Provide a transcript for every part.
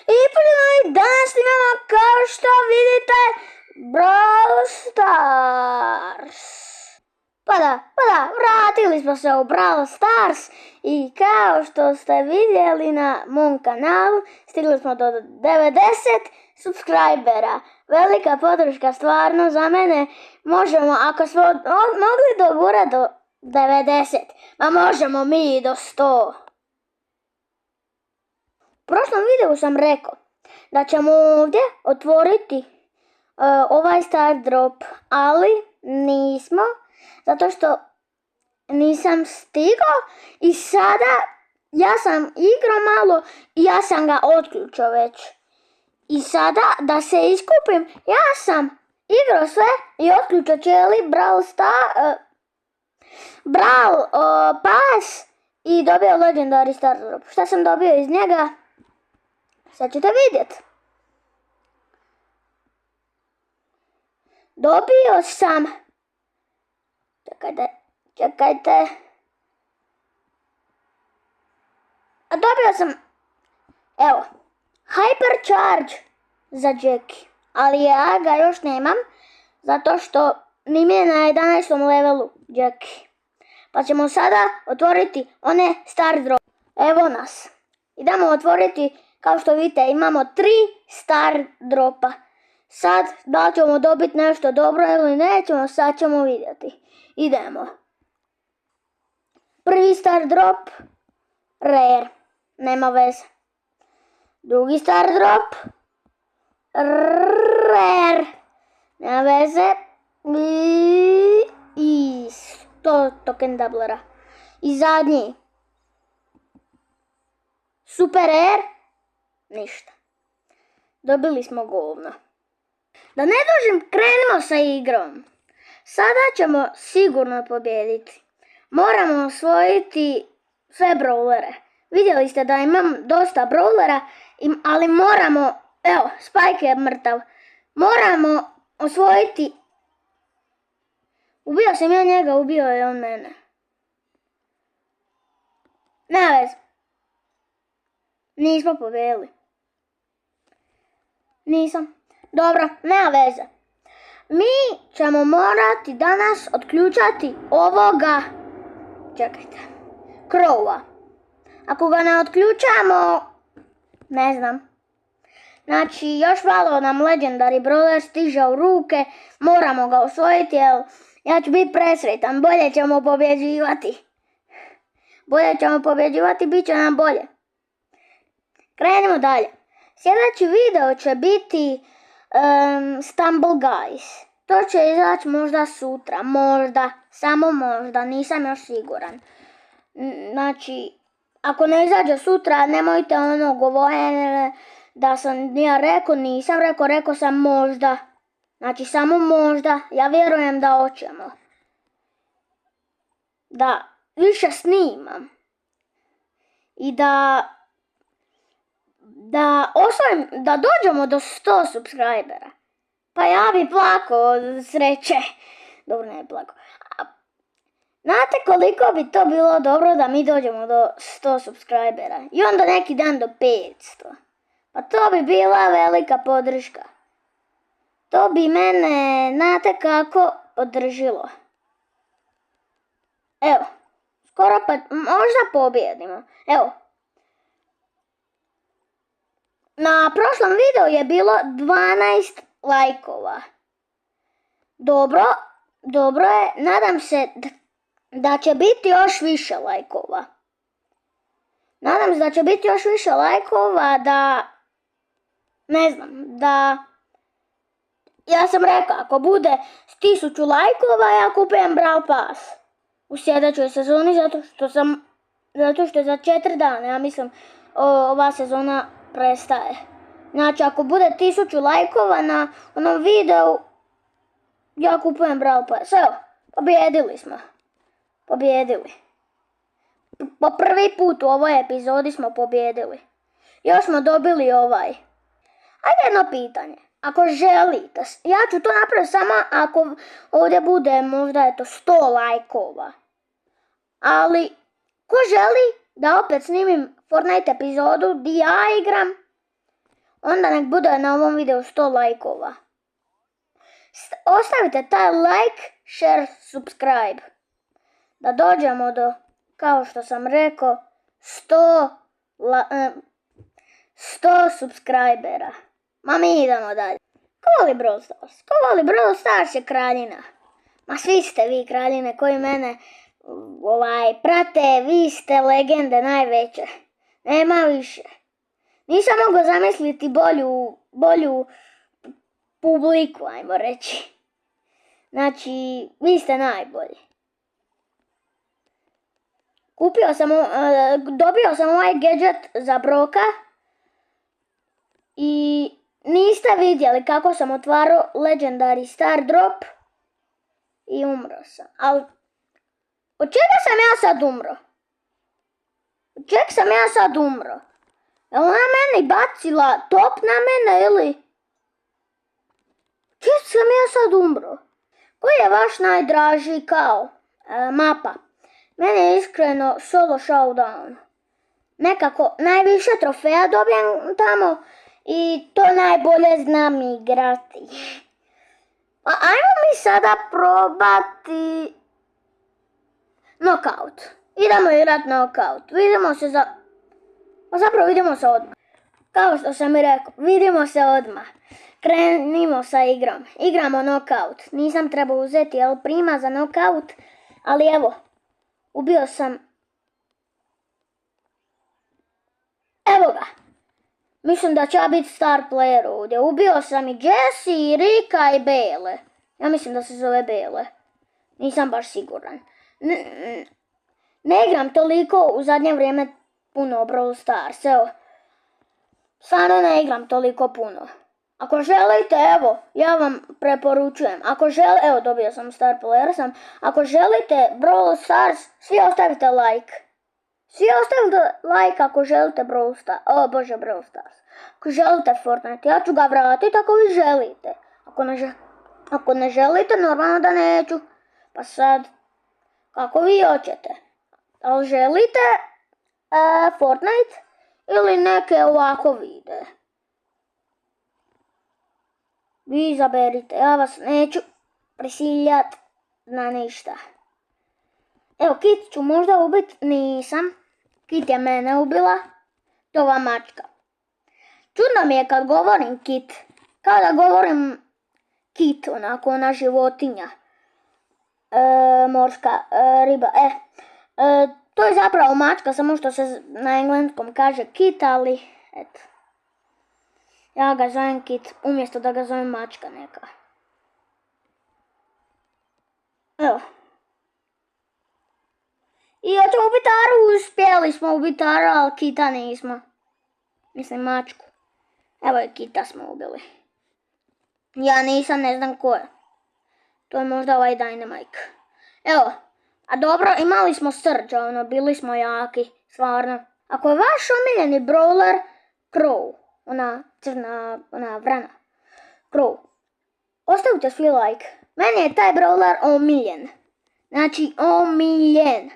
I danas imamo, kao što vidite, Brawl Stars. Pa da, vratili smo se u Brawl Stars i kao što ste vidjeli na mom kanalu, stigli smo do 90 subscribera. Velika podrška stvarno za mene. Možemo, ako smo mogli dogurati do 90, ma možemo mi i do 100. U prošlom videu sam rekao da ćemo ovdje otvoriti ovaj star drop, ali nismo, zato što nisam stigao i sada ja sam igrao malo i ja sam ga otključio već. I sada da se iskupim, ja sam igrao sve i otključio cijeli Brawl Pass i dobio Legendary Star Drop. Šta sam dobio iz njega? Sad ćete vidjeti. Dobio sam... Čekajte. A dobio sam... Evo. Hypercharge za Jackie. Ali ja ga još nemam. Zato što mi je na 11. levelu Jackie. Pa ćemo sada otvoriti one star drop. Evo nas. Idemo otvoriti, kao što vidite, imamo 3 star dropa. Sad, da li ćemo dobiti nešto dobro ili nećemo, sad ćemo vidjeti. Idemo. Prvi star drop, rare, nema veze. Drugi star drop, rare, nema veze. I 100 token doublera. I zadnji, super rare, ništa. Dobili smo govno. Da ne dužim, krenimo sa igrom. Sada ćemo sigurno pobijediti. Moramo osvojiti sve brawlere. Vidjeli ste da imam dosta brawlera, ali moramo, evo, Spike je mrtav. Moramo osvojiti. Ubio sam ja njega, ubio je on mene. Nema veze. Nismo pobijedili. Nisam. Dobro, nema veze. Mi ćemo morati danas otključati ovoga, čekajte, Crowa. Ako ga ne otključamo, ne znam. Znači, još malo nam Legendary Brawler stiže u ruke, moramo ga osvojiti, jer ja ću biti presretan, bolje ćemo pobjeđivati. Bit će nam bolje. Krenimo dalje. Sljedeći video će biti Stumble Guys. To će izaći možda sutra, možda, samo možda, nisam još siguran. Znači, ako ne izađe sutra, nemojte govoriti da sam ja rekao, nisam rekao sam možda. Znači, samo možda, ja vjerujem da hoćemo. Da više snimam. I da dođemo do 100 subscribera. Pa ja bi plakao od sreće. Dobro, ne plakao. Znate koliko bi to bilo dobro da mi dođemo do 100 subscribera? I onda neki dan do 500. Pa to bi bila velika podrška. To bi mene, znate kako, podržilo. Evo, skoro pa možda pobjedimo. Evo. Na prošlom videu je bilo 12 lajkova. Dobro je, nadam se da će biti još više lajkova. Ne znam, da... Ja sam rekao, ako bude 1000 lajkova, ja kupujem Brawl Pass. U sljedećoj sezoni, zato što za 4 dana, ja mislim, ova sezona prestaje. Znači, ako bude 1000 lajkova na onom videu, ja kupujem Brawl Pass. Evo, pobjedili smo. Po prvi put u ovoj epizodi smo pobjedili. Još smo dobili ovaj. Ajde jedno pitanje. Ako želite, ja ću to napraviti samo ako ovdje bude možda 100 lajkova. Ali, ko želi da opet snimim Fortnite epizodu gdje ja igram, onda nek bude na ovom videu 100 lajkova. Ostavite taj like, share, subscribe. Da dođemo do, kao što sam rekao, 100 subscribera. Ma mi idemo dalje. Ko voli Brawl Stars? Ko voli Brawl Stars je kraljina. Ma svi ste vi kraljine koji mene prate, vi ste legende najveće. Nema više. Nisam mogao zamisliti bolju publiku, ajmo reći. Znači, vi ste najbolji. Dobio sam ovaj gadget za Broka i niste vidjeli kako sam otvarao Legendary Star Drop i umro sam. Ali, od čega sam ja sad umro? Od čega sam ja sad umro? Je ona meni bacila top na mene ili... Čega sam ja sad umro? Koji je vaš najdraži kao mapa? Meni je iskreno solo showdown. Nekako najviše trofeja dobijem tamo i to najbolje znam igrati. A ajmo mi sada probati knockout. Idemo igrat knockout. Vidimo se vidimo se odmah. Kao što sam i rekao, vidimo se odmah. Krenimo sa igrom. Igramo knockout. Nisam trebao uzeti El Prima za knockout, ali evo, ubio sam. Evo ga. Mislim da će ja biti star player ovdje. Ubio sam i Jessie, i Rika i Bele. Ja mislim da se zove Bele. Nisam baš siguran. Ne igram toliko u zadnje vrijeme puno Brawl Stars. Evo. Stvarno ne igram toliko puno. Ako želite, evo, ja vam preporučujem. Evo, dobio sam star player. Ako želite Brawl Stars, svi ostavite like. Svi ostavite like ako želite Brawl Stars. Ako želite Fortnite, ja ću ga vratiti ako vi želite. Ako ne želite, normalno da neću. Pa sad, kako vi hoćete. Ali želite Fortnite ili neke ovako videe? Vi izaberite, ja vas neću prisiljati na ništa. Evo, Kit ću možda ubiti, nisam. Kit je mene ubila, to ova mačka. Čudno mi je kad govorim Kit, kao da govorim Kit, onako ona životinja. Morska riba, to je zapravo mačka, samo što se na engleskom kaže Kit, ali eto. Ja ga zovem Kit, umjesto da ga zovem mačka neka. Evo. I hoćemo ubiti Aru, uspjeli smo ubiti Aru, ali Kita nismo. Mislim mačku. Evo je Kita smo ubili. Ja nisam, ne znam ko je. To je možda ovaj Dynamite. Evo. A dobro, imali smo Surge, bili smo jaki, stvarno. Ako je vaš omiljeni brawler, Crow. Ona crna, ona vrana. Crow. Ostavite svi like. Meni je taj brawler omiljen. Znači, omiljen.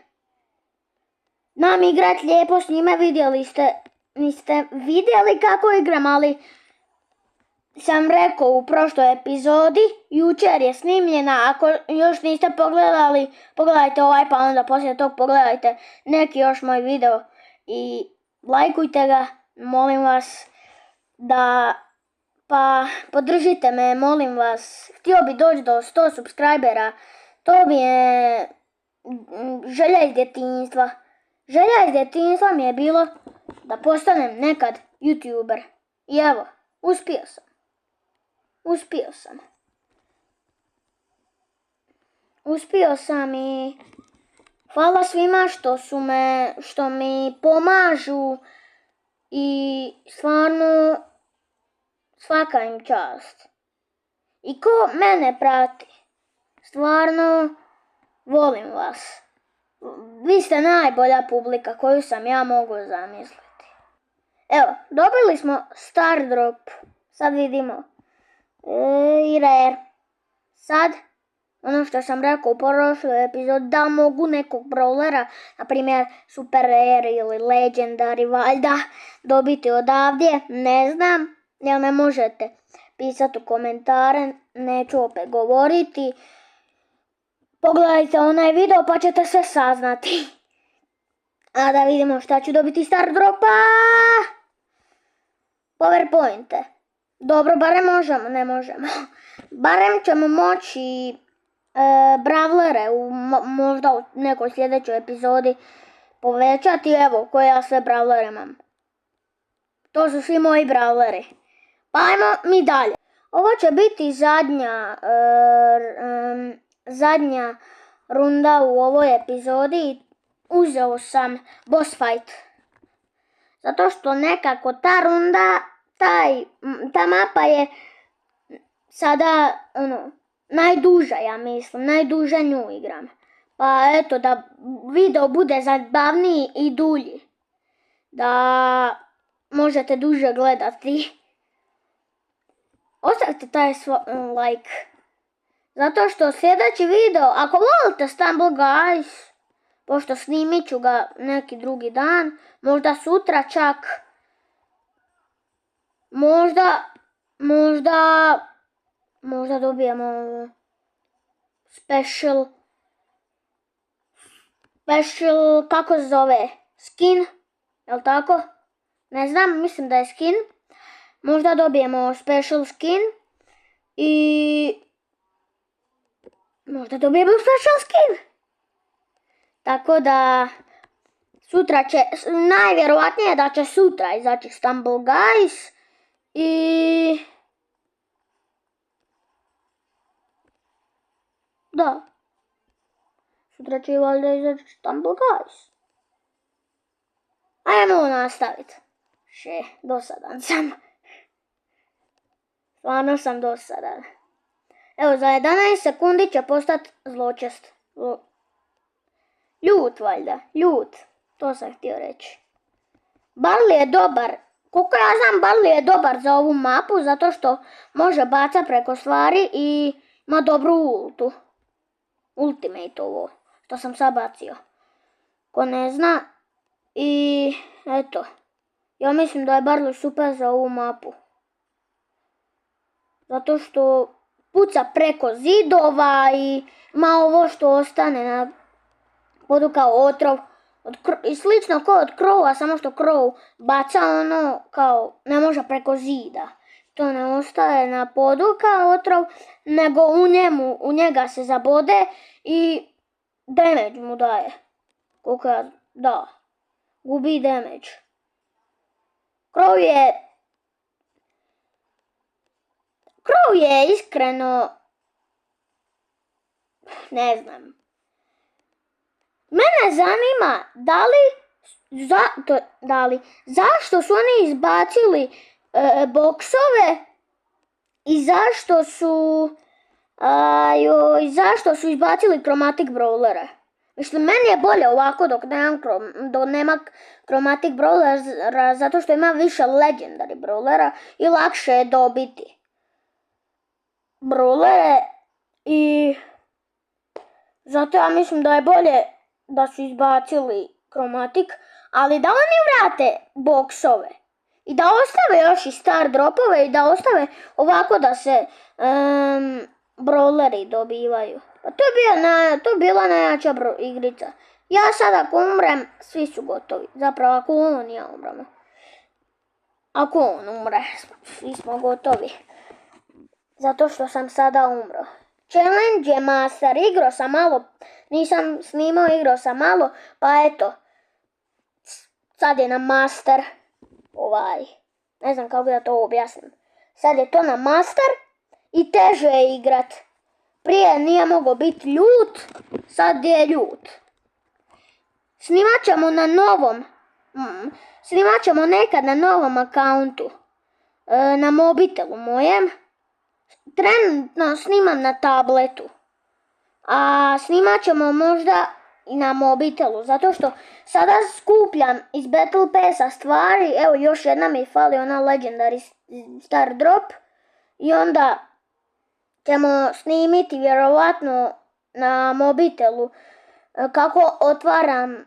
Znam igrat lijepo s njime, niste vidjeli kako igram, ali sam rekao u prošloj epizodi, jučer je snimljena, ako još niste pogledali, pogledajte ovaj pa onda poslije tog pogledajte neki još moj video i lajkujte ga, molim vas. Pa podržite me, molim vas. Htio bi doći do 100 subscribera. To mi je želja iz djetinjstva. Želja iz djetinjstva mi je bilo da postanem nekad YouTuber. I evo, uspio sam. Uspio sam i hvala svima što mi pomažu i stvarno svaka im čast. I ko mene prati, stvarno volim vas. Vi ste najbolja publika koju sam ja mogu zamisliti. Evo, dobili smo Star Drop. Sad vidimo. I Rare. Sad, ono što sam rekao u prošloj epizodi, da mogu nekog brawlera, na primjer Super Rare ili Legendary, valjda, dobiti odavdje, ne znam. Jel ne možete pisati u komentare, neću opet govoriti. Pogledajte onaj video pa ćete sve saznati. A da vidimo šta ću dobiti star dropa. PowerPointe. Dobro, barem možemo, ne možemo. Barem ćemo moći brawlere možda u nekoj sljedećoj epizodi povećati. Evo, koje ja sve brawlere imam. To su svi moji brawleri. Pa ajmo mi dalje. Ovo će biti zadnja runda u ovoj epizodi. Uzeo sam boss fight. Zato što nekako ta runda, ta mapa je sada najduža, ja mislim. Najduže nju igram. Pa eto, da video bude zabavniji i dulji. Da možete duže gledati. Ostavite taj like. Zato što sljedeći video, ako volite Stumble Guys, pošto snimit ću ga neki drugi dan, možda sutra čak, možda dobijemo special, kako se zove, skin, jel tako? Ne znam, mislim da je skin. Možda dobijemo special skin i možda dobijemo special skin. Tako da sutra će, najvjerovatnije da će sutra izaći Stumble Guys i da, sutra će valjda izaći Stumble Guys. Ajmo nastaviti. Dosadan sam. Stvarno sam dosadan. Evo, za 11 sekundi će postati zločest. Ljut valjda, ljut. To sam htio reći. Barley je dobar. Koliko ja znam, Barley je dobar za ovu mapu, zato što može bacati preko stvari i ima dobru ultu. Ultimate ovo, što sam sad bacio. Ko ne zna. I eto. Ja mislim da je Barley super za ovu mapu. Zato što puca preko zidova i ima ovo što ostane na podu kao otrov. I slično kao od Crowa, samo što Crow baca ono kao ne može preko zida. To ne ostaje na podu kao otrov, nego u njega se zabode i damage mu daje. Koliko ja, da, gubi damage. Crow je iskreno, ne znam. Mene zanima zašto su oni izbacili boksove i zašto su izbacili Chromatic Brawlera. Mislim, meni je bolje ovako dok nema Chromatic Brawlera, zato što ima više Legendary Brawlera i lakše je dobiti Brawlere i zato ja mislim da je bolje da su izbacili Chromatic, ali da oni vrate boksove i da ostave još i star dropove i da ostave ovako da se brawleri dobivaju. Pa to je bila najjača igrica. Ja sad ako umrem, svi su gotovi. Zapravo ako on i ja umremo. Ako on umre, svi smo gotovi. Zato što sam sada umro. Challenge je master, igrao sam malo, nisam snimao, igrao sam malo, pa eto, sad je na master, ne znam kako da to objasnim. Sad je to na master i teže je igrat. Prije nije mogao biti ljut, sad je ljut. Snimat ćemo nekad na novom akauntu, na mobitelu mojem. Trenutno snimam na tabletu, a snimat ćemo možda i na mobitelu, zato što sada skupljam iz Battle Passa stvari. Evo, još jedna mi fali, ona Legendary Star Drop, i onda ćemo snimiti vjerovatno na mobitelu kako otvaram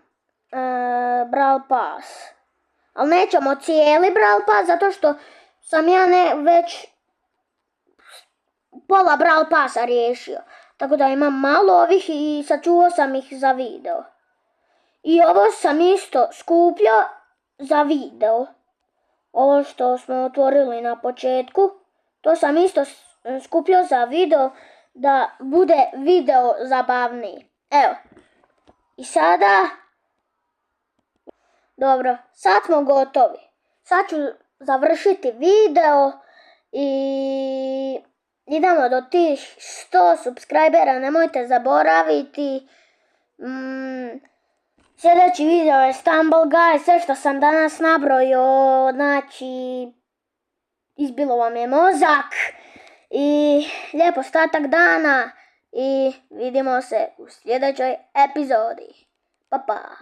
Brawl Pass. Ali nećemo cijeli Brawl Pass, zato što sam ja već pola Brawl Passa riješio. Tako da imam malo ovih i sačuvao sam ih za video. I ovo sam isto skupljao za video. Ovo što smo otvorili na početku, to sam isto skupljao za video da bude video zabavniji. Evo. I sada... Dobro, sad smo gotovi. Sad ću završiti video i idemo do tih 100 subscribera, nemojte zaboraviti. Sljedeći video je Stumble Guy, sve što sam danas nabrojio, znači izbilo vam je mozak. I lijep ostatak dana i vidimo se u sljedećoj epizodi. Pa pa!